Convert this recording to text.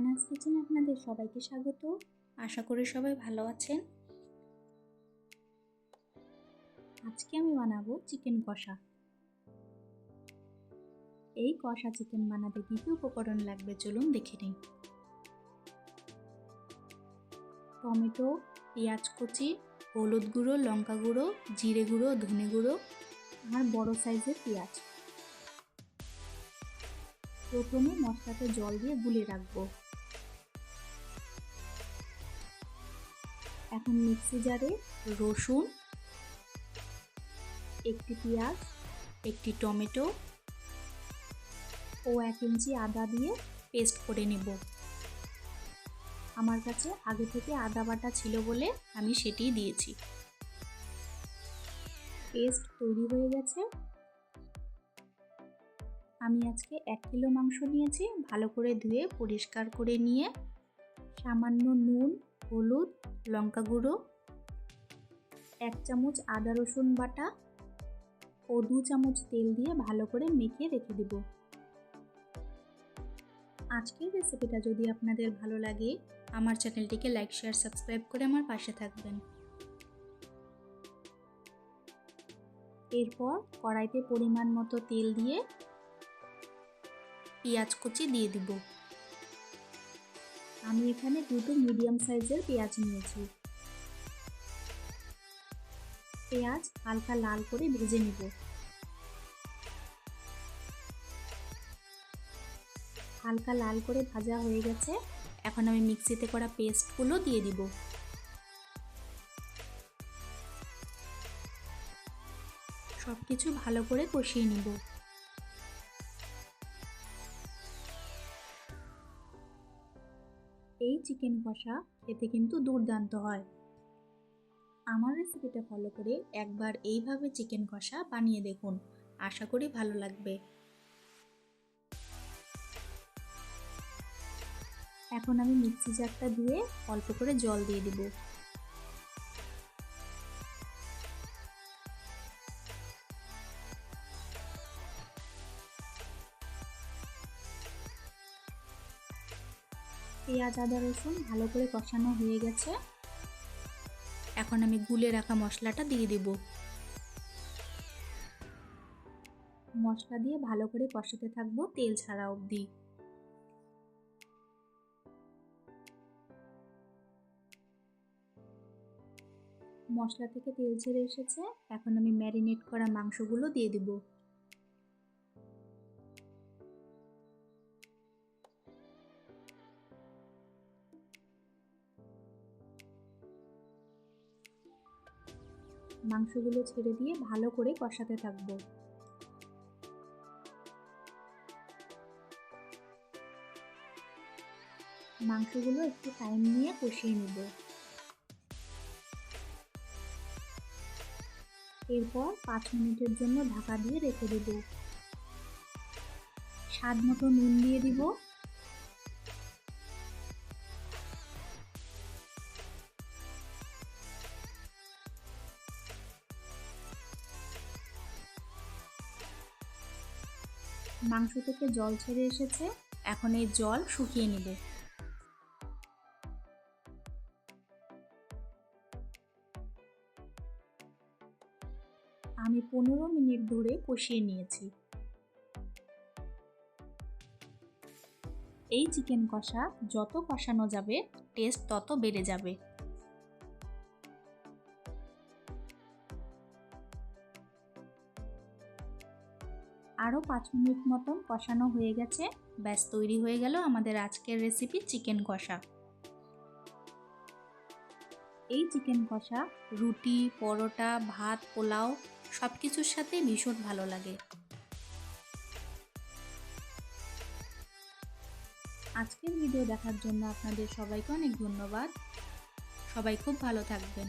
রানাস কিচেনে আপনাদের সবাইকে স্বাগত। আশা করি সবাই ভালো আছেন। আজকে আমি বানাবো চিকেন কষা। এই কষা চিকেন বানাতে কী কী উপকরণ লাগবে চলুন দেখে নিই। টমেটো, পেঁয়াজ কুচি, হলুদ গুঁড়ো, লঙ্কা গুঁড়ো, জিরে গুঁড়ো, ধনে গুঁড়ো আর বড় সাইজের পেঁয়াজ। প্রথমে মশলাতে জল দিয়ে গুলে রাখবো। এখন মিক্সি জারে রসুন, একটি পেঁয়াজ, একটি টমেটো ও 1 ইঞ্চি আদা দিয়ে পেস্ট করে নেব। আমার কাছে আগে থেকে আদা বাটা ছিল বলে আমি সেটিই দিয়েছি। পেস্ট তৈরি হয়ে গেছে। আমি আজকে 1 কিলো মাংস নিয়েছি। ভালো করে ধুয়ে পরিষ্কার করে নিয়ে সামান্য নুন, হলুদ, লঙ্কা গুঁড়ো, 1 চামচ আদা রসুন বাটা ও 2 চামচ তেল দিয়ে ভালো করে মেখে রেখে দেব। আজকের রেসিপিটা যদি আপনাদের ভালো লাগে আমার চ্যানেলটিকে লাইক, শেয়ার, সাবস্ক্রাইব করে আমার পাশে থাকবেন। এরপর কড়াইতে পরিমাণ মতো তেল দিয়ে পেঁয়াজ কুচি দিয়ে দিব। আমি এখানে দুটো মিডিয়াম সাইজের পেঁয়াজ নিয়েছি। পেঁয়াজ হালকা লাল করে ভেজে নিব। হালকা লাল করে ভাজা হয়ে গেছে। এখন আমি মিক্সিতে করা পেস্টগুলো দিয়ে দিব। সব কিছু ভালো করে কষিয়ে নিব। এই চিকেন কষা খেতে কিন্তু দুর্দান্ত হয়। আমার রেসিপিটা ফলো করে একবার এইভাবে চিকেন কষা বানিয়ে দেখুন, আশা করি ভালো লাগবে। এখন আমি মিক্সি জারটা ধুয়ে অল্প করে জল দিয়ে দিব। পেঁয়াজ, আদা, রসুন ভালো করে কষানো হয়ে গেছে। এখন আমি গুলে রাখা মশলাটা দিয়ে দেব। মশলা দিয়ে ভালো করে কষাতে থাকবো তেল ছাড়া অবধি। মশলা থেকে তেল ছেড়ে এসেছে। এখন আমি ম্যারিনেট করা মাংসগুলো দিয়ে দেব। মাংসগুলো ছেড়ে দিয়ে ভালো করে কষাতে থাকবো। মাংসগুলো একটু টাইম নিয়ে কষিয়ে নেব। এরপর 5 মিনিটের জন্য ঢাকা দিয়ে রেখে দেব। স্বাদ মতো নুন দিয়ে দিব। মাংস থেকে জল ছেড়ে এসেছে। এখন এই জল শুকিয়ে নেব। আমি 15 মিনিট ধরে কষিয়ে নিয়েছি। এই চিকেন কষা যত কষানো যাবে টেস্ট তত বেড়ে যাবে। আরও 5 মিনিট মতন কষানো হয়ে গেছে। ব্যাস তৈরি হয়ে গেল আমাদের আজকের রেসিপি চিকেন কষা। এই চিকেন কষা রুটি, পরোটা, ভাত, পোলাও সব কিছুর সাথে ভীষণ ভালো লাগে। আজকের ভিডিও দেখার জন্য আপনাদের সবাইকে অনেক ধন্যবাদ। সবাই খুব ভালো থাকবেন।